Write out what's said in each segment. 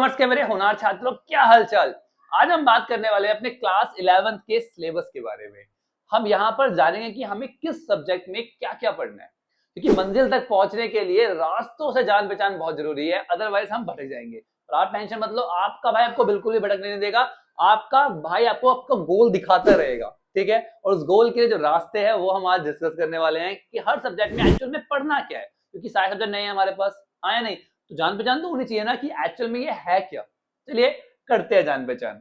Commerce के मेरे होनहार छात्रों, क्या हालचाल। आज हम बात करने वाले हैं अपने क्लास 11th के सिलेबस के बारे में। हम यहाँ पर जानेंगे कि हमें किस सब्जेक्ट में क्या क्या पढ़ना है, क्योंकि मंजिल तक पहुंचने के लिए रास्तों से जान पहचान बहुत जरूरी है, अदरवाइज हम भटक जाएंगे। और आप टेंशन मत लो, आपका भाई आपको बिल्कुल भी भटकने नहीं देगा। आपका भाई आपको आपका गोल दिखाता रहेगा, ठीक है। और उस गोल के लिए जो रास्ते हैं वो हम आज डिस्कस करने वाले हैं कि हर सब्जेक्ट में एक्चुअल में पढ़ना क्या है, क्योंकि सारे सब्जेक्ट नहीं है हमारे पास, आया नहीं तो जान पहचान तो होनी चाहिए ना कि एक्चुअल में ये है क्या। चलिए करते हैं जान पहचान।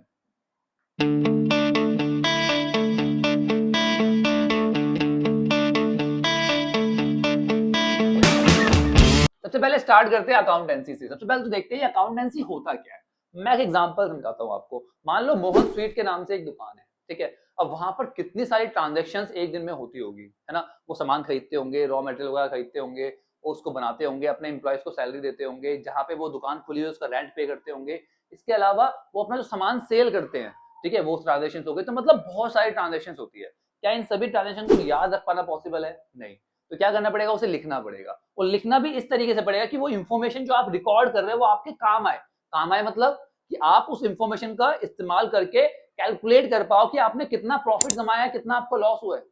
सबसे पहले स्टार्ट करते हैं अकाउंटेंसी से। सबसे पहले तो देखते हैं अकाउंटेंसी होता क्या है। मैं एक एग्जांपल समझाता हूं आपको। मान लो मोहन स्वीट के नाम से एक दुकान है, ठीक है। अब वहां पर कितनी सारी ट्रांजेक्शन्स एक दिन में होती होगी, है ना। वो सामान खरीदते होंगे, रॉ मटेरियल वगैरह खरीदते होंगे, उसको बनाते होंगे, अपने एम्प्लॉयज को सैलरी देते होंगे, जहां पे वो दुकान खुली हुई उसका रेंट पे करते होंगे। इसके अलावा वो अपना जो सामान सेल करते हैं, ठीक है, वो ट्रांजेक्शन हो गए। तो मतलब बहुत सारी ट्रांजेक्शन होती है। क्या इन सभी ट्रांजेक्शन को याद रख पाना पॉसिबल है? नहीं। तो क्या करना पड़ेगा, उसे लिखना पड़ेगा। और लिखना भी इस तरीके से पड़ेगा कि वो इंफॉर्मेशन जो आप रिकॉर्ड कर रहे हो वो आपके काम आए। काम आए मतलब कि आप उस इंफॉर्मेशन का इस्तेमाल करके कैलकुलेट कर पाओ कि आपने कितना प्रॉफिट कमाया है, कितना आपको लॉस हुआ है,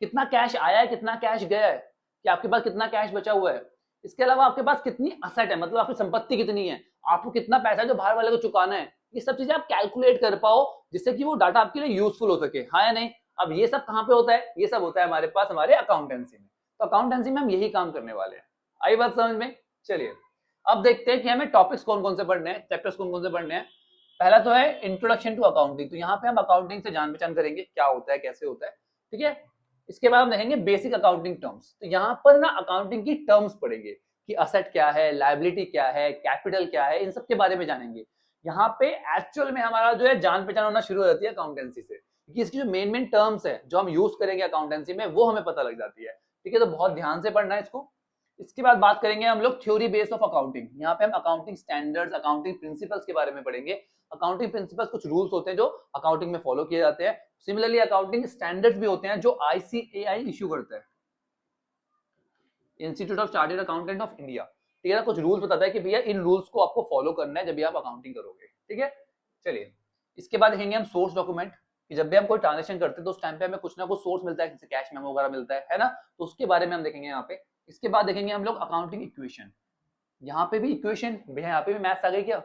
कितना कैश आया है, कितना कैश गया है, कि आपके पास कितना कैश बचा हुआ है। इसके अलावा आपके पास कितनी असेट है, मतलब आपकी संपत्ति कितनी है, आपको कितना पैसा है जो बाहर वाले को चुकाना है। ये सब चीजें आप कैलकुलेट कर पाओ, जिससे कि वो डाटा आपके लिए यूजफुल हो सके, हाँ या नहीं। अब ये सब कहां पे होता है? ये सब होता है हमारे पास हमारे अकाउंटेंसी में। तो अकाउंटेंसी में हम यही काम करने वाले हैं। आई बात समझ में? चलिए अब देखते हैं कि हमें टॉपिक्स कौन कौन से पढ़ने हैं, चैप्टर्स कौन कौन से पढ़ने हैं। पहला तो है इंट्रोडक्शन टू अकाउंटिंग। तो यहाँ पे हम अकाउंटिंग से जान पहचान करेंगे क्या होता है, कैसे होता है, ठीक है। इसके बाद हम देखेंगे बेसिक अकाउंटिंग टर्म्स। तो यहाँ पर ना अकाउंटिंग की टर्म्स पढ़ेंगे कि असेट क्या है, लायबिलिटी क्या है, कैपिटल क्या है, इन सब के बारे में जानेंगे। यहाँ पे एक्चुअल में हमारा जो है जान पहचान होना शुरू हो जाती है अकाउंटेंसी से, क्योंकि इसकी जो मेन मेन टर्म्स है जो हम यूज करेंगे अकाउंटेंसी में वो हमें पता लग जाती है, ठीक है। तो बहुत ध्यान से पढ़ना है इसको। इसके बाद बात करेंगे हम लोग थ्योरी बेस ऑफ अकाउंटिंग। यहाँ पे हम अकाउंटिंग स्टैंडर्ड्स, अकाउंटिंग प्रिंसिपल्स के बारे में पढ़ेंगे। अकाउंटिंग प्रिंसिपल्स कुछ रूल्स होते हैं जो अकाउंटिंग में फॉलो किए जाते हैं। सिमिलरली अकाउंटिंग स्टैंडर्ड्स भी होते हैं जो आईसीएआई इशू करता है, institute of chartered accountant of India, ठीक है ना। कुछ रूल्स बताता है कि भैया इन रूल्स को आपको फॉलो करना है जब भी आप अकाउंटिंग करोगे, ठीक है। चलिए इसके बाद देखेंगे हम सोर्स डॉक्यूमेंट, कि जब भी हम कोई ट्रांजेक्शन करते हैं तो उस टाइम पे हमें कुछ ना कुछ सोर्स मिलता है, जैसे कैश मेमो वगैरह मिलता है ना। तो उसके बारे में हम देखेंगे यहाँ पे। इसके बाद देखेंगे हम लोग अकाउंटिंग इक्वेशन। यहाँ पे भी इक्वेशन, भैया यहाँ पे भी मैथ्स आ गई क्या?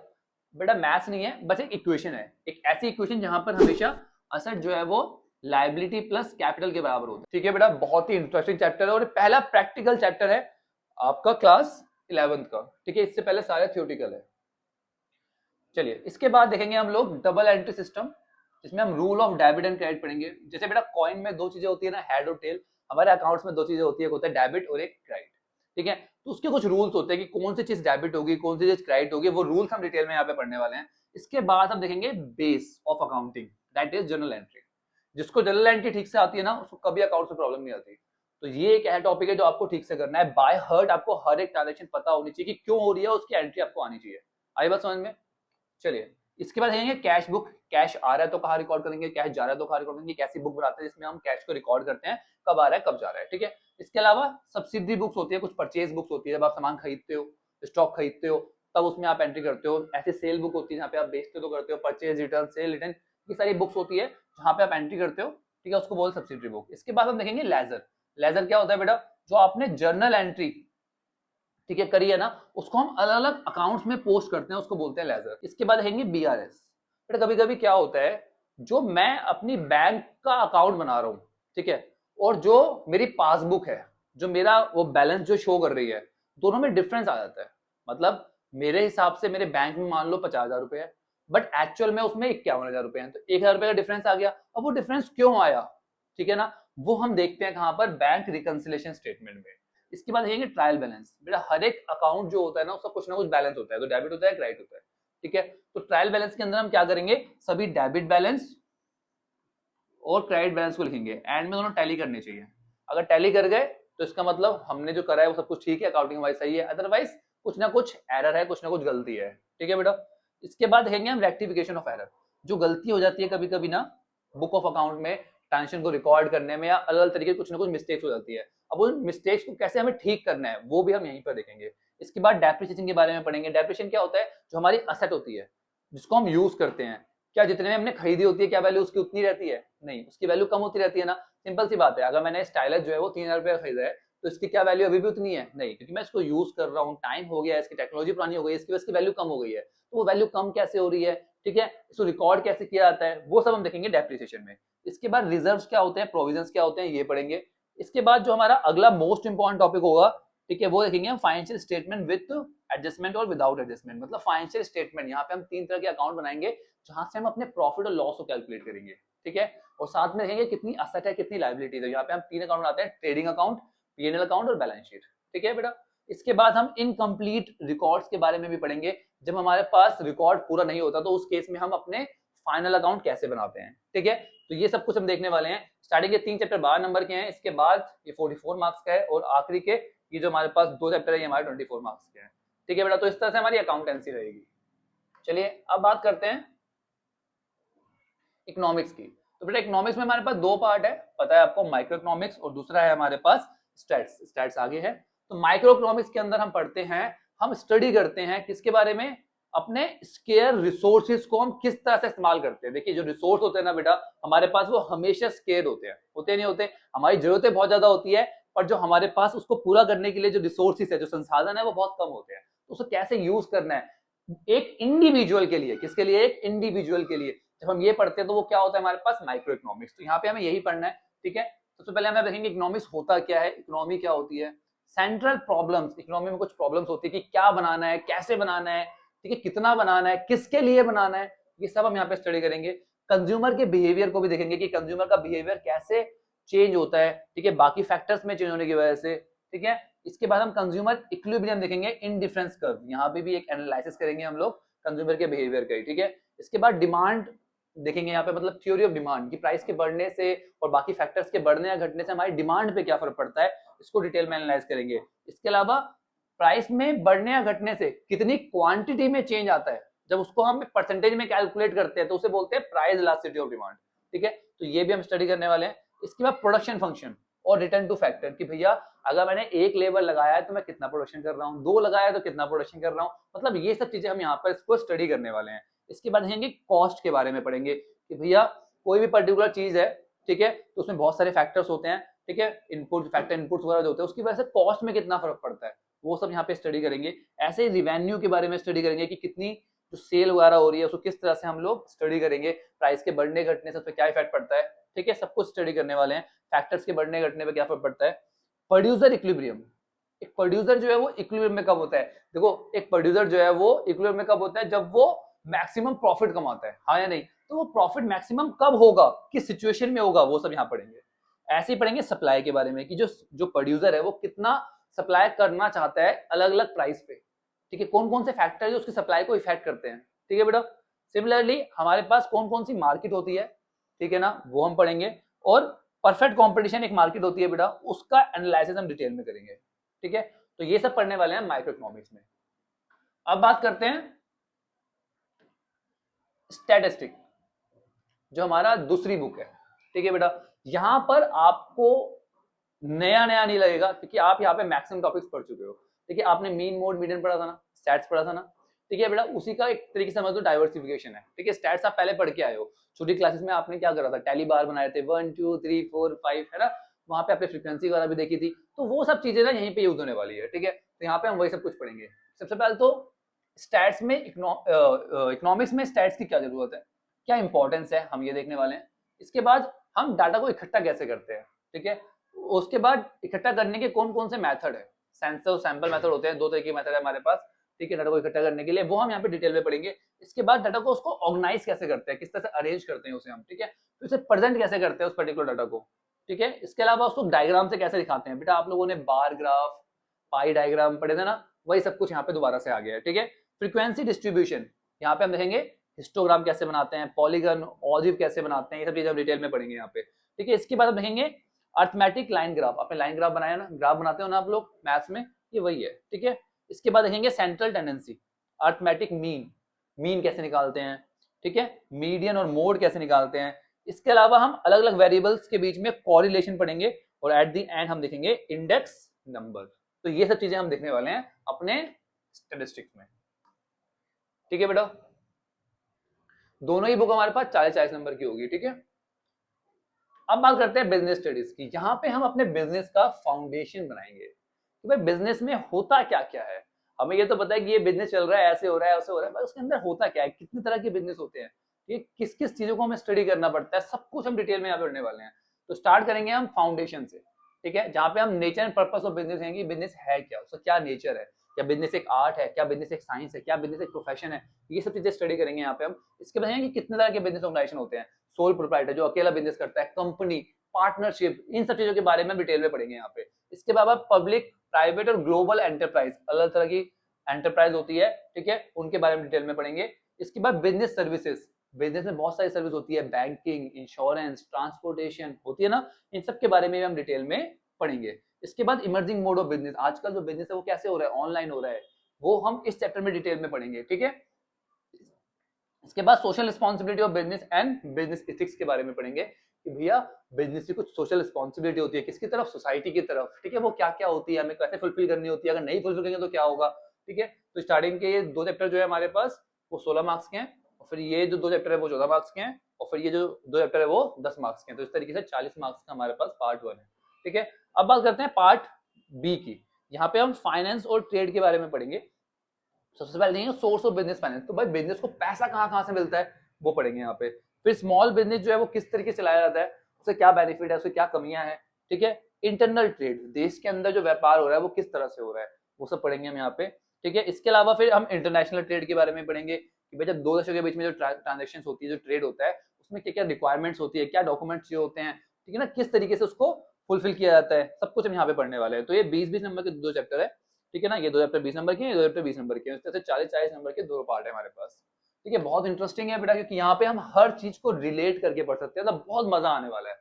बेटा मैथ्स नहीं है, बस एक इक्वेशन है, एक ऐसी इक्वेशन जहां पर हमेशा असेट जो है वो लायबिलिटी प्लस कैपिटल के बराबर होता है, ठीक है बेटा। बहुत ही इंटरेस्टिंग चैप्टर है और पहला प्रैक्टिकल चैप्टर है आपका क्लास 11th का, ठीक है। इससे पहले सारे थ्योरेटिकल है। चलिए इसके बाद देखेंगे हम लोग डबल एंट्री सिस्टम, जिसमें हम rule of debit and credit पढ़ेंगे। जैसे बेटा कॉइन में दो चीजें होती है ना, हेड और टेल। हमारे अकाउंट्स में दो चीजें होती है, एक होता है डेबिट और एक क्रेडिट, ठीक है। तो उसके कुछ रूल्स होते हैं कि कौन सी चीज डेबिट होगी, कौन सी चीज क्रेडिट होगी, वो रूल्स हम डिटेल में यहाँ पे पढ़ने वाले हैं। इसके बाद हम देखेंगे base of accounting, that is journal entry. जिसको जर्नल एंट्री ठीक से आती है ना, उसको कभी अकाउंट से प्रॉब्लम नहीं आती। तो ये एक ऐसा टॉपिक है जो आपको ठीक से करना है बाय हार्ट। आपको हर एक ट्रांजेक्शन पता होनी चाहिए कि क्यों हो रही है, उसकी एंट्री आपको आनी चाहिए। आई बात समझ में? चलिए इसके बाद देखेंगे कैश बुक। कैश आ रहा है तो कहाँ रिकॉर्ड करेंगे, कैश जा रहा है तो कहाँ रिकॉर्ड करेंगे। कैसी बुक बनाते हैं जिसमें हम कैश को रिकॉर्ड करते हैं, कब आ रहा है कब जा रहा है, ठीक है। इसके अलावा सब्सिडरी बुक्स होती है, कुछ परचेज बुक्स होती है, जब आप सामान खरीदते हो, स्टॉक खरीदते हो, तब उसमें आप एंट्री करते हो। ऐसे सेल बुक होती है जहाँ पे आप बेचते हो तो करते हो, परचेज रिटर्न, सेल रिटर्न, ये सारी बुक्स होती है जहाँ पे आप एंट्री करते हो, ठीक है। उसको बोलते सब्सिडरी बुक। इसके बाद हम देखेंगे लेजर। लेजर क्या होता है बेटा? जो आपने जर्नल एंट्री, ठीक है, करी है ना, उसको हम अलग अलग अकाउंट्स में पोस्ट करते हैं, उसको बोलते हैं लेजर। इसके बाद देखेंगे बीआरएस। बेटा कभी कभी क्या होता है, जो मैं अपनी बैंक का अकाउंट बना रहा हूं, ठीक है, और जो मेरी पासबुक है, जो मेरा वो बैलेंस जो शो कर रही है, दोनों में डिफरेंस आ जाता है। मतलब मेरे हिसाब से मेरे बैंक में मान लो 50,000 रुपए है, बट एक्चुअल में उसमें 51,000 रुपए हैं, तो 1,000 रुपए का डिफरेंस आ गया। अब वो डिफरेंस क्यों आया, ठीक है ना, वो हम देखते हैं कहां पर? बैंक रिकंसिलेशन स्टेटमेंट में। इसके बाद देखेंगे ट्रायल बैलेंस। बेटा हर एक अकाउंट जो होता है ना, उसका कुछ ना कुछ बैलेंस होता है, तो डेबिट होता है, क्रेडिट होता है, ठीक है। तो ट्रायल बैलेंस के अंदर हम क्या करेंगे, सभी डेबिट बैलेंस और क्रेडिट बैलेंस को लिखेंगे, एंड में दोनों टैली करने चाहिए। अगर टैली कर गए तो इसका मतलब हमने जो करा है वो सब कुछ ठीक है, अकाउंटिंग वाइज सही है, अदरवाइज कुछ ना कुछ एरर है, कुछ ना कुछ गलती है, ठीक है बेटा। इसके बाद देखेंगे हम रेक्टिफिकेशन ऑफ एरर। जो गलती हो जाती है कभी कभी ना बुक ऑफ अकाउंट में ट्रांजेक्शन को रिकॉर्ड करने में, या अलग अलग तरीके कुछ ना कुछ मिस्टेक्स हो जाती है। अब उन मिस्टेक्स को कैसे हमें ठीक करना है वो भी हम यहीं पर देखेंगे। इसके बाद डेप्रिसिएशन के बारे में पढ़ेंगे। डेप्रिसिएशन क्या होता है? जो हमारी असेट होती है जिसको हम यूज करते हैं, क्या जितने में हमने खरीदी होती है क्या वैल्यू उसकी उतनी रहती है? नहीं, उसकी वैल्यू कम होती रहती है ना। सिंपल सी बात है, अगर मैंने स्टाइलस जो है वो 3000 रुपये का खरीदा है तो इसकी क्या वैल्यू अभी भी उतनी है? नहीं, क्योंकि मैं इसको यूज कर रहा हूँ, टाइम हो गया है, इसकी टेक्नोलॉजी पुरानी हो गई है, इसकी वजह से वैल्यू कम हो गई है। तो वो वैल्यू कम कैसे हो रही है, ठीक है, इसको रिकॉर्ड कैसे किया जाता है, वो सब हम देखेंगे डेप्रिसिएशन में। इसके बाद रिजर्व्स क्या होते हैं, प्रोविजंस क्या होते हैं, ये पढ़ेंगे। इसके बाद जो हमारा अगला मोस्ट इंपॉर्टेंट टॉपिक होगा, ठीक है, वो देखेंगे हम फाइनेंशियल स्टेटमेंट विद एडजस्टमेंट और विदाउट एडजस्टमेंट। मतलब फाइनेंशियल स्टेटमेंट, यहाँ पे हम 3 तरह के अकाउंट बनाएंगे जहां से हम अपने प्रॉफिट और लॉस को कैलकुलेट करेंगे, ठीक है, और साथ में देखेंगे कितनी असेट है कितनी लायबिलिटी है। यहाँ पे हम 3 अकाउंट बनाते हैं, ट्रेडिंग अकाउंट, पीएनएल अकाउंट और बैलेंस शीट, ठीक है बेटा। इसके बाद हम इनकम्प्लीट रिकॉर्ड्स के बारे में भी पढ़ेंगे। जब हमारे पास रिकॉर्ड पूरा नहीं होता तो उस केस में हम अपने फाइनल अकाउंट कैसे बनाते हैं, ठीक है। तो ये सब कुछ हम देखने वाले हैं। स्टार्टिंग के 3 चैप्टर 12 नंबर के हैं, इसके बाद ये 44 मार्क्स का है, और आखिरी के ये जो हमारे पास 2 चैप्टर है ये हमारे 24 मार्क्स के हैं, ठीक है बेटा। तो इस तरह से हमारी अकाउंटेंसी रहेगी। चलिए अब बात करते हैं इकोनॉमिक्स की। तो बेटा इकोनॉमिक्स में हमारे पास 2 पार्ट है, पता है आपको, माइक्रो इकोनॉमिक्स और दूसरा है हमारे पास स्टैट्स। स्टैट्स आगे है। तो माइक्रो इकोनॉमिक्स के अंदर हम पढ़ते हैं, हम स्टडी करते हैं किसके बारे में, अपने स्केयर रिसोर्सेज को हम किस तरह से इस्तेमाल करते हैं। देखिए जो रिसोर्स होते हैं ना बेटा हमारे पास, वो हमेशा स्केयर होते नहीं होते। हमारी जरूरतें बहुत ज्यादा होती है, पर जो हमारे पास उसको पूरा करने के लिए जो रिसोर्सेज है, जो संसाधन है, वो बहुत कम होते हैं। तो उसको कैसे यूज करना है एक इंडिविजुअल के लिए, किसके लिए, एक इंडिविजुअल के लिए। जब हम ये पढ़ते हैं तो वो क्या होता है हमारे पास, माइक्रो इकोनॉमिक्स। तो यहाँ पे हमें यही पढ़ना है, ठीक है। सबसे पहले हमें देखेंगे इकोनॉमिक्स होता क्या है, इकोनॉमी क्या होती है, सेंट्रल प्रॉब्लम्स। इकोनॉमी में कुछ प्रॉब्लम्स होती है कि क्या बनाना है, कैसे बनाना है, ठीक है, कितना बनाना है, किसके लिए बनाना है, ये सब हम यहाँ पे स्टडी करेंगे। कंज्यूमर के बिहेवियर को भी देखेंगे कि कंज्यूमर का बिहेवियर कैसे चेंज होता है, ठीक है, बाकी फैक्टर्स में चेंज होने की वजह से, ठीक है। इसके बाद हम कंज्यूमर इक्विलिब्रियम देखेंगे, इंडिफरेंस कर्व, यहाँ पे भी एक एनालिसिस करेंगे हम लोग कंज्यूमर के बिहेवियर का, ठीक है। इसके बाद डिमांड देखेंगे यहाँ पे, मतलब थ्योरी ऑफ डिमांड की प्राइस के बढ़ने से और बाकी फैक्टर्स के बढ़ने या घटने से हमारी डिमांड पे क्या फर्क पड़ता है, इसको डिटेल में एनालाइज करेंगे। इसके अलावा प्राइस में बढ़ने या घटने से कितनी क्वांटिटी में चेंज आता है, जब उसको हम परसेंटेज में कैलकुलेट करते हैं तो उसे बोलते हैं प्राइस इलास्टिसिटी ऑफ डिमांड, ठीक है। तो ये भी हम स्टडी करने वाले हैं। इसके बाद प्रोडक्शन फंक्शन और रिटर्न टू फैक्टर, कि भैया अगर मैंने 1 लेबर लगाया है तो मैं कितना प्रोडक्शन कर रहा हूँ, 2 लगाया है तो कितना प्रोडक्शन कर रहा हूँ, मतलब ये सब चीजें हम यहाँ पर इसको स्टडी करने वाले हैं। इसके बाद देखेंगे कॉस्ट के बारे में पढ़ेंगे कि भैया कोई भी पर्टिकुलर चीज है, ठीक है, तो उसमें बहुत सारे फैक्टर्स होते हैं, ठीक है, इनपुट फैक्टर, इनपुट्स वगैरह जो होते हैं, उसकी वजह से कॉस्ट में कितना फर्क पड़ता है, वो सब यहाँ पे स्टडी करेंगे। ऐसे ही रिवेन्यू के बारे में स्टडी करेंगे कि कितनी जो सेल वगैरह हो रही है उसको किस तरह से हम लोग स्टडी करेंगे, प्राइस के बढ़ने घटने से उस पर क्या इफेक्ट पड़ता है, ठीक है, सब कुछ स्टडी करने वाले हैं। फैक्टर्स के बढ़ने घटने पे क्या फर्क पड़ता है। प्रोड्यूसर इक्विलिब्रियम, एक प्रोड्यूसर जो है वो इक्विलिब्रियम में कब होता है, देखो एक प्रोड्यूसर जो है वो इक्विलिब्रियम में कब होता है, जब वो मैक्सिमम प्रॉफिट कमाता है, हाँ या नहीं। तो वो प्रॉफिट मैक्सिमम कब होगा, किस सिचुएशन में होगा, वो सब यहाँ पढ़ेंगे। ऐसे ही पढ़ेंगे सप्लाई के बारे में कि जो प्रोड्यूसर है वो कितना सप्लाई करना चाहता है अलग अलग प्राइस पे, ठीक है, कौन कौन से फैक्टर जो उसकी सप्लाई को इफेक्ट करते हैं, ठीक है बेटा। सिमिलरली हमारे पास कौन कौन सी मार्केट होती है, ठीक है ना, वो हम पढ़ेंगे। और परफेक्ट कंपटीशन एक मार्केट होती है बेटा, उसका एनालिसिस हम डिटेल में करेंगे, ठीक है। तो ये सब पढ़ने वाले हैं माइक्रो इकोनॉमिक्स में। अब बात करते हैं स्टैटिस्टिक, जो हमारा दूसरी बुक है, ठीक है बेटा। यहां पर आपको नया नया नहीं लगेगा क्योंकि आप यहाँ पे मैक्सिमम टॉपिक्स पढ़ चुके हो, ठीक है। आपने मीन मोड मीडियन पढ़ा था ना, स्टैट्स पढ़ा था ना, ठीक है बेटा, उसी का एक तरीके से समझ लो डाइवर्सिफिकेशन है, ठीक है। स्टैट्स आप पहले पढ़ के आए हो, छोटी क्लासेस में आपने क्या करा था, टैली बार बनाए थे 1 2 3 4 5, है ना, वहां पे आपने फ्रीक्वेंसी वगैरह भी देखी थी। तो वो सब चीजें ना यहीं पे यूज होने वाली है, ठीक है। तो यहाँ पे हम वही सब कुछ पढ़ेंगे। सबसे पहले तो स्टैट्स में इकोनॉमिक्स में स्टैट्स की क्या जरूरत है, क्या इंपॉर्टेंस है, हम ये देखने वाले हैं। इसके बाद हम डाटा को इकट्ठा कैसे करते हैं, ठीक है। उसके बाद इकट्ठा करने के कौन कौन से मेथड है, सेंसर और सैंपल मेथड होते हैं, 2 तरह के मेथड है हमारे पास, ठीक है, डाटा को इकट्ठा करने के लिए, वो हम यहाँ पे डिटेल में पढ़ेंगे। इसके बाद डाटा को उसको ऑर्गेनाइज कैसे करते हैं, किस तरह से अरेंज करते हैं उसे हम, ठीक है, फिर उसे प्रेजेंट कैसे करते हैं उस पर्टिकुलर डाटा को, ठीक है। इसके अलावा उसको डायग्राम से कैसे दिखाते हैं, बेटा आप लोगों ने बार ग्राफ, पाई डायग्राम पढ़े थे ना, वही सब कुछ यहाँ पे दोबारा से आ गया है, ठीक है। फ्रीक्वेंसी डिस्ट्रीब्यूशन, यहाँ पे हम देखेंगे हिस्टोग्राम कैसे बनाते हैं, पॉलीगन ऑजिव कैसे बनाते हैं, ये सब चीजें हम डिटेल में पढ़ेंगे यहाँ पे, ठीक है। इसके बाद हम देखेंगे अर्थमेटिक लाइन ग्राफ, आपने लाइन ग्राफ बनाया ना, ग्राफ बनाते हो ना आप लोग मैथ्स में, ये वही है, ठीक है। इसके बाद देखेंगे central tendency, arithmetic mean, mean कैसे निकालते हैं, ठीक है, मीडियन और मोड कैसे निकालते हैं। इसके अलावा हम अलग अलग वेरिएबल्स के बीच में कोरिलेशन पढ़ेंगे और एट द एंड हम देखेंगे इंडेक्स नंबर, तो ये सब चीजें हम देखने वाले हैं अपने स्टैटिस्टिक्स में। ठीक है बेटा, दोनों ही बुक हमारे पास 40-40 नंबर की होगी। ठीक है, अब बात करते हैं बिजनेस स्टडीज की, जहां पे हम अपने बिजनेस का फाउंडेशन बनाएंगे कि भाई बिजनेस में होता क्या क्या है। हमें ये तो पता है कि ये बिजनेस चल रहा है, ऐसे हो रहा है, ऐसे हो रहा है, पर उसके अंदर होता क्या है, कितनी तरह के बिजनेस होते हैं, ये किस किस चीजों को हमें स्टडी करना पड़ता है, सब कुछ हम डिटेल में यहाँ पे पढ़ने वाले हैं। तो स्टार्ट करेंगे हम फाउंडेशन से। ठीक है, जहाँ पे हम nature and purpose of business है, बिजनेस है क्या, उसका क्या नेचर है, क्या बिजनेस एक आर्ट है, क्या बिजनेस एक साइंस है, क्या बिजनेस एक प्रोफेशन है, ये सब चीजें स्टडी करेंगे यहाँ पे हम। इसके बाद कि कितने तरह के बिजनेस ऑर्गेनाइजेशन होते हैं, सोल प्रोप्राइटर जो अकेला बिजनेस करता है, कंपनी, पार्टनरशिप, इन सब चीजों के बारे में डिटेल में पढ़ेंगे यहाँ पे। इसके बाद पब्लिक, प्राइवेट और ग्लोबल एंटरप्राइज, अलग तरह की एंटरप्राइज होती है। ठीक है, उनके बारे में डिटेल में पढ़ेंगे। इसके बाद बिजनेस सर्विसेज, बिजनेस में बहुत सारी सर्विस होती है, बैंकिंग, इंश्योरेंस, ट्रांसपोर्टेशन होती है ना, इन सब के बारे में हम डिटेल में पढ़ेंगे। इसके बाद इमर्जिंग मोड ऑफ बिजनेस, आजकल जो बिजनेस है वो कैसे हो रहा है, ऑनलाइन हो रहा है, वो हम इस चैप्टर में डिटेल में पढ़ेंगे। ठीक है, इसके बाद social responsibility of business and business ethics के बारे में पढ़ेंगे कि भैया बिजनेस की कुछ सोशल रिस्पॉन्सिबिलिटी होती है, किसकी तरफ, सोसाइटी की तरफ। ठीक है, वो क्या क्या होती है, हमें कैसे फुलफिल करनी होती है, अगर नहीं फुलफिल करेंगे तो क्या होगा। ठीक है, तो स्टार्टिंग के ये 2 चैप्टर जो है हमारे पास वो 16 मार्क्स के हैं, और फिर ये जो 2 चैप्टर है वो 14 मार्क्स के हैं, और फिर ये जो 2 चैप्टर है वो 10 मार्क्स के हैं। तो इस तरीके से 40 मार्क्स का हमारे पास पार्ट 1 है। ठीक है, अब बात करते हैं पार्ट बी की। यहाँ पे हम फाइनेंस और ट्रेड के बारे में पढ़ेंगे। सबसे पहले देखेंगे सोर्स ऑफ बिजनेस फाइनेंस, तो भाई बिजनेस को पैसा कहाँ कहाँ से मिलता है वो पढ़ेंगे यहाँ पे। फिर स्मॉल बिजनेस जो है वो किस तरीके से चलाया जाता है, उससे क्या बेनिफिट है, उससे क्या कमियां हैं। ठीक है, इंटरनल ट्रेड, देश के अंदर जो व्यापार हो रहा है वो किस तरह से हो रहा है, वो सब पढ़ेंगे हम यहाँ पे। ठीक है, इसके अलावा फिर हम इंटरनेशनल ट्रेड के बारे में पढ़ेंगे कि भाई जब 2 देशों के बीच में जो ट्रांजेक्शन होती है, जो ट्रेड होता है, उसमें क्या क्या रिक्वायरमेंट्स होती है, क्या डॉक्यूमेंट्स चाहिए होते हैं। ठीक है ना, किस तरीके से उसको फुलफिल किया जाता है, सब कुछ हम यहाँ पे पढ़ने वाले हैं। तो ये 20-20 नंबर के 2 चैप्टर है। ठीक है ना, ये 2 चैप्टर 20 नंबर के हैं, ये 2 चैप्टर 20 नंबर के हैं, इस तरह से 40-40 नंबर के 2 पार्ट है हमारे पास। ठीक है, बहुत इंटरेस्टिंग है बेटा, क्योंकि यहाँ पे हम हर चीज को रिलेट करके पढ़ सकते हैं, तो बहुत मजा आने वाला है।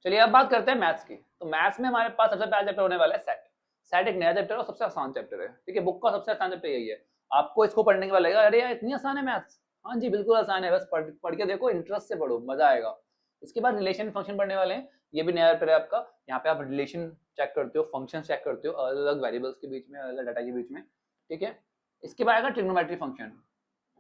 चलिए अब बात करते हैं मैथ्स की। तो मैथ्स में हमारे पास सबसे पहला चैप्टर होने वाला है सेट। सेट एक नया चैप्टर है और सबसे आसान चैप्टर है। ठीक है, बुक का सबसे आसान चैप्टर यही है। आपको इसको पढ़ने के बाद लगेगा अरे यार इतनी आसान है मैथ्स, हाँ जी बिल्कुल आसान है, बस पढ़ के देखो, इंटरेस्ट से पढ़ो, मजा आएगा। इसके बाद रिलेशन फंक्शन पढ़ने वाले हैं, ये भी नया चैप्टर है आपका। यहाँ पे आप रिलेशन चेक करते हो, फंक्शन चेक करते हो अलग अलग वेरिएबल्स के बीच में, अलग अलग डाटा के बीच में। ठीक है, इसके बाद आएगा ट्रिग्नोमेट्री फंक्शन।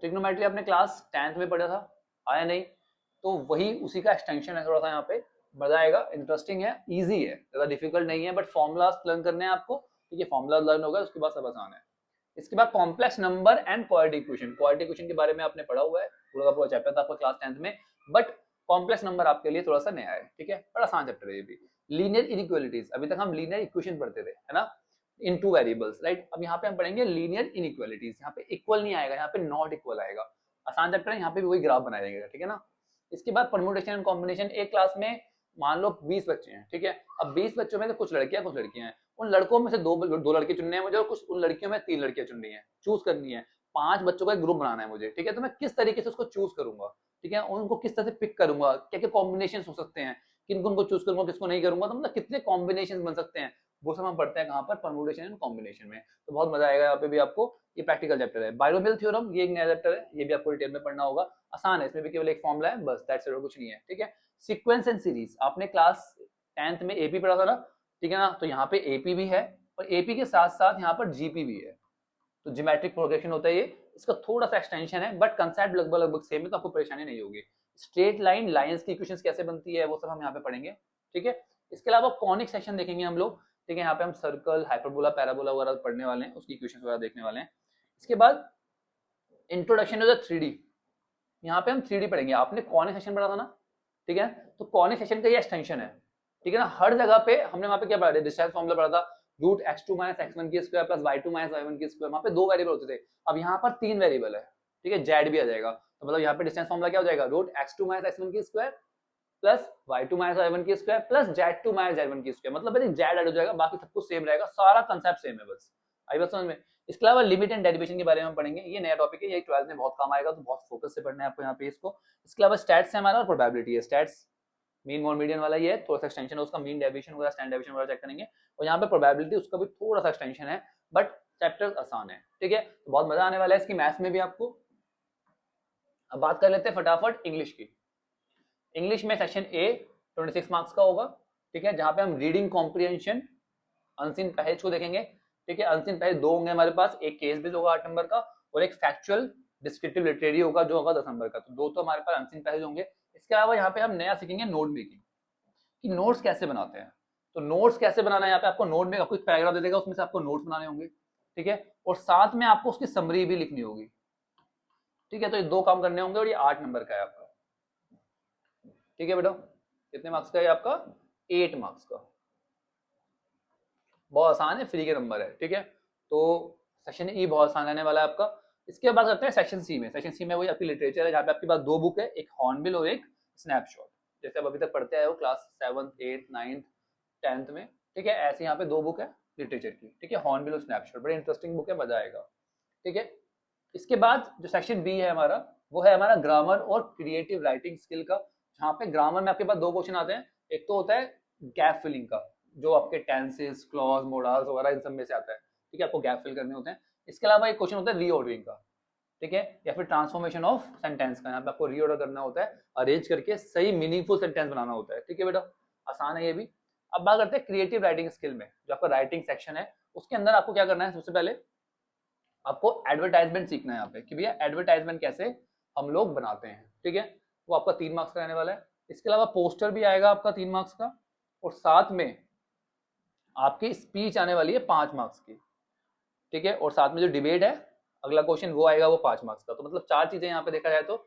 ट्रिग्नोमेट्री आपने क्लास 10th में पढ़ा था, आया नहीं, तो वही उसी का एक्सटेंशन है थोड़ा सा। यहाँ पे मजा आएगा, इंटरेस्टिंग है, इजी है, ज्यादा डिफिकल्ट नहीं है, बट फॉर्मुलाज लर्न करने हैं आपको। ठीक है, फॉर्मुला लर्न होगा उसके बाद सब आसान है। इसके बाद complex number and quadratic equation, quadratic equation के बारे में आपने पढ़ा हुआ है, पूरा का पूरा चैप्टर था आपका क्लास 10th में, बट कॉम्प्लेक्स नंबर आपके लिए थोड़ा सा नया है। ठीक है, बड़ा आसान चैप्टर है ये भी। लीनियर इनइक्वालिटीज, अभी तक हम लीनियर इक्वेशन पढ़ते थे, है ना, इन टू वेरिएबल्स, राइट। अब यहाँ पे हम पढ़ेंगे लीनियर इनइक्वालिटीज। यहाँ पे इक्वल नहीं आएगा, यहाँ पे नॉट इक्वल आएगा। आसान चैप्टर है, यहाँ पे भी वही ग्राफ बनाया जाएगा। ठीक है ना, इसके बाद परम्यूटेशन एंड कॉम्बिनेशन। एक क्लास में मान लो 20 बच्चे हैं, ठीक है, अब 20 बच्चों में से कुछ लड़कियां कुछ लड़कियां हैं, उन लड़कों में से दो लड़के चुनने हैं मुझे, और कुछ उन लड़कियों में 3 लड़कियां चुननी है, चूज करनी है। 5 बच्चों का एक ग्रुप बनाना है मुझे। ठीक है, तो मैं किस तरीके से उसको चूज करूंगा, ठीक है, उनको किस तरह से पिक करूंगा, क्या क्या कॉम्बिनेशन हो सकते हैं, किनको उनको चूज करूंगा, किसको नहीं करूंगा, तो मतलब कितने कॉम्बिनेशन बन सकते हैं, वो सब हम पढ़ते हैं कहाँ पर, परम्यूटेशन एंड कॉम्बिनेशन में। तो बहुत मजा आएगा यहाँ पे भी आपको। ये प्रैक्टिकल चैप्टर है। बाइनोमियल थ्योरम, ये एक नया चैप्टर है, ये भी आपको डिटेल में पढ़ना होगा। आसान है, इसमें भी केवल एक फॉर्मूला है बस, दैट्स इट, और कुछ नहीं है। ठीक है, सीक्वेंस एंड सीरीज, आपने क्लास 10th में एपी पढ़ा था ना, ठीक है ना, तो यहाँ पे एपी भी है, और एपी के साथ साथ यहाँ पर जीपी भी है। तो ज्योमेट्रिक प्रोग्रेशन होता है ये, इसका थोड़ा सा एक्सटेंशन है, बट कंसेप्ट लगभग लगभग सेम है, तो आपको परेशानी नहीं होगी। स्ट्रेट लाइन, लाइंस की इक्वेशंस कैसे बनती है, वो सब हम यहाँ पे पढ़ेंगे। ठीक है, इसके अलावा कॉनिक सेक्शन देखेंगे हम लोग। ठीक है, यहाँ पे हम सर्कल, हाइपरबोला, पैराबोला वगैरह पढ़ने वाले हैं, उसकी इक्वेशंस वगैरह देखने वाले हैं। इसके बाद इंट्रोडक्शन टू द 3D, यहाँ पे हम 3D पढ़ेंगे। आपने कॉनिक सेक्शन पढ़ा था ना, ठीक है, तो कॉनिक सेक्शन का ये एक्सटेंशन है। ठीक है ना, हर जगह पे हमने वहाँ पे क्या पढ़ा था, डिस्टेंस फॉर्मूला पढ़ा था, रूट x2 माइनस x1 की square plus y2 minus y1 की स्क्वायर। वहाँ पे 2 वेरिएबल होते थे, अब यहाँ पर 3 वेरिएबल है। ठीक है, जेड भी आ जाएगा, तो मतलब यहाँ पे डिस्टेंस फॉर्मूला क्या हो जाएगा, रूट x2 माइनस x1 की square plus y2 minus y1 की square plus z2 minus z1 की स्क्वायर। मतलब जेड ऐड हो जाएगा, बाकी सब कुछ सेम रहेगा, सारा कंसेप्ट सेम है बस। आई बात समझ में। इसके अलावा लिमिट एंड डेरिवेशन के बारे में पढ़ेंगे, ये नया टॉपिक है, ये 12th में बहुत काम आएगा, तो बहुत फोकस से पढ़ना है आपको यहाँ पे इसको। इसके अलावा स्टैट्स है हमारा, और प्रोबेबिलिटी है। स्टैट्स मीन मोड मीडियन वाला ये है, थोड़ा सा एक्सटेंशन है उसका, मीन डेविएशन वगैरह, स्टैंडर्ड डेविएशन वगैरह चेक करेंगे। और यहाँ पे प्रोबेबिलिटी, उसका भी थोड़ा सा एक्सटेंशन है, बट चैप्टर आसान है। ठीक है, तो बहुत मजा आने वाला है इसकी मैथ्स में भी आपको। अब बात कर लेते हैं फटाफट इंग्लिश की। इंग्लिश में सेक्शन ए 26 मार्क्स का होगा। ठीक है, जहाँ पे हम रीडिंग कॉम्प्रिहेंशन, अनसीन पैसेज को देखेंगे, ठीक है। अनसीन पैसेज दो होंगे हमारे पास, एक केस बेस्ड होगा 8 नंबर का और एक फैक्चुअल डिस्क्रिप्टिव लिटरेरी होगा जो होगा 10 नंबर का। तो दो तो हमारे पास अनसीन पैसेज होंगे। इसके अलावा यहाँ पे हम नया सीखेंगे नोट मेकिंग, कि नोट्स कैसे बनाते हैं। तो नोट्स कैसे बनाना है, यहाँ पे आपको नोट में आपको एक पैराग्राफ दे देगा, उसमें से आपको नोट्स बनाने होंगे, ठीक है। और साथ में आपको उसकी समरी भी लिखनी होगी, ठीक है। तो ये दो काम करने होंगे और ये 8 नंबर का है आपका, ठीक है बेटा। कितने मार्क्स का है आपका? 8 मार्क्स का। बहुत आसान है, फ्री के नंबर है, ठीक है। तो सेक्शन ई बहुत आसान रहने वाला है आपका। इसके बाद करते हैं सेक्शन सी में। सेक्शन सी में वही आपकी लिटरेचर है, जहाँ पे आपके पास दो बुक है, एक हॉर्नबिल और एक स्नैपशॉट। जैसे अब अभी तक पढ़ते आए हो class 7th 8th 9th 10th में, ठीक है। ऐसे यहाँ पे दो बुक है लिटरेचर की, ठीक है, हॉर्नबिल और स्नैपशॉट। बड़ी इंटरेस्टिंग बुक है, मजा आएगा, ठीक है। इसके बाद जो सेक्शन बी है हमारा, वो है हमारा ग्रामर और क्रिएटिव राइटिंग स्किल का। जहाँ पे ग्रामर में आपके पास दो क्वेश्चन आते हैं। एक तो होता है गैप फिलिंग का, जो आपके टेंसेस, क्लॉज, मोडाल्स वगैरह इन सब में से आता है, ठीक है। आपको गैप फिल करने होते हैं। इसके अलावा एक क्वेश्चन होता है रीऑर्डरिंग का, ठीक है, या फिर ट्रांसफॉर्मेशन ऑफ सेंटेंस का। यहाँ पे आपको रीऑर्डर करना होता है, अरेंज करके सही मीनिंगफुल सेंटेंस बनाना होता है, ठीक है बेटा। आसान है ये भी। अब बात करते हैं क्रिएटिव राइटिंग स्किल में। जो आपका राइटिंग सेक्शन है उसके अंदर आपको क्या करना है, सबसे पहले आपको एडवर्टाइजमेंट सीखना है यहाँ पे, कि भैया एडवर्टाइजमेंट कैसे हम लोग बनाते हैं, ठीक है। वो आपका 3 मार्क्स का रहने वाला है। इसके अलावा पोस्टर भी आएगा आपका 3 मार्क्स का, और साथ में आपकी स्पीच आने वाली है 5 मार्क्स की, ठीक है। और साथ में जो डिबेट है अगला क्वेश्चन वो आएगा, वो 5 मार्क्स का। तो मतलब 4 चीजें यहाँ पे देखा जाए तो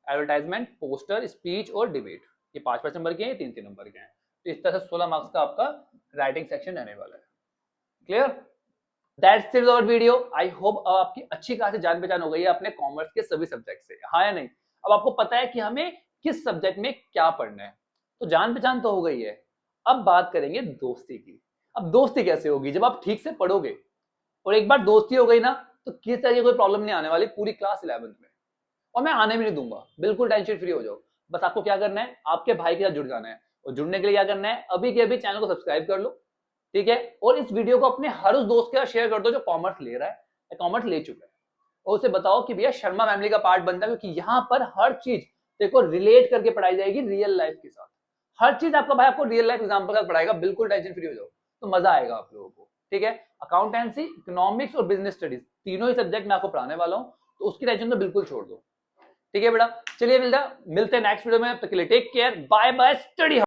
एडवर्टाइजमेंट, पोस्टर, स्पीच और डिबेट, ये 5-5 नंबर के हैं, 3-3 नंबर के हैं। तो इस तरह से 16 मार्क्स का आपका राइटिंग सेक्शन रहने वाला है। Clear? That's it our video. I hope अब आपकी अच्छी खासी जान पहचान हो गई है अपने कॉमर्स के सभी सब्जेक्ट से, हाँ या नहीं? अब आपको पता है कि हमें किस सब्जेक्ट में क्या पढ़ना है, तो जान पहचान तो हो गई है। अब बात करेंगे दोस्ती की। अब दोस्ती कैसे होगी? जब आप ठीक से पढ़ोगे और एक बार दोस्ती हो गई ना, तो किस तरह की कोई प्रॉब्लम नहीं आने वाली पूरी क्लास 11th में, और मैं आने भी नहीं दूंगा। बिल्कुल टेंशन फ्री हो जाओ। बस आपको क्या करना है, आपके भाई के साथ जुड़ जाना है, और जुड़ने के लिए क्या करना है, अभी के अभी चैनल को सब्सक्राइब कर लो, ठीक है। और इस वीडियो को अपने हर उस दोस्त के साथ शेयर कर दो जो कॉमर्स ले रहा है या कॉमर्स ले चुका है, और उसे बताओ कि भैया शर्मा फैमिली का पार्ट बनता है, क्योंकि यहाँ पर हर चीज देखो रिलेट करके पढ़ाई जाएगी रियल लाइफ के साथ। हर चीज आपका भाई आपको रियल लाइफ एग्जाम्पल के साथ पढ़ाएगा, बिल्कुल टेंशन फ्री हो जाओ, तो मजा आएगा आप लोगों को, ठीक है। अकाउंटेंसी, इकोनॉमिक्स और बिजनेस स्टडीज तीनों ही सब्जेक्ट मैं आपको पढ़ाने वाला हूँ, तो उसकी टेंशन तो बिल्कुल छोड़ दो, ठीक है बेटा। चलिए मिलते हैं नेक्स्ट वीडियो में। Take care, bye bye, study.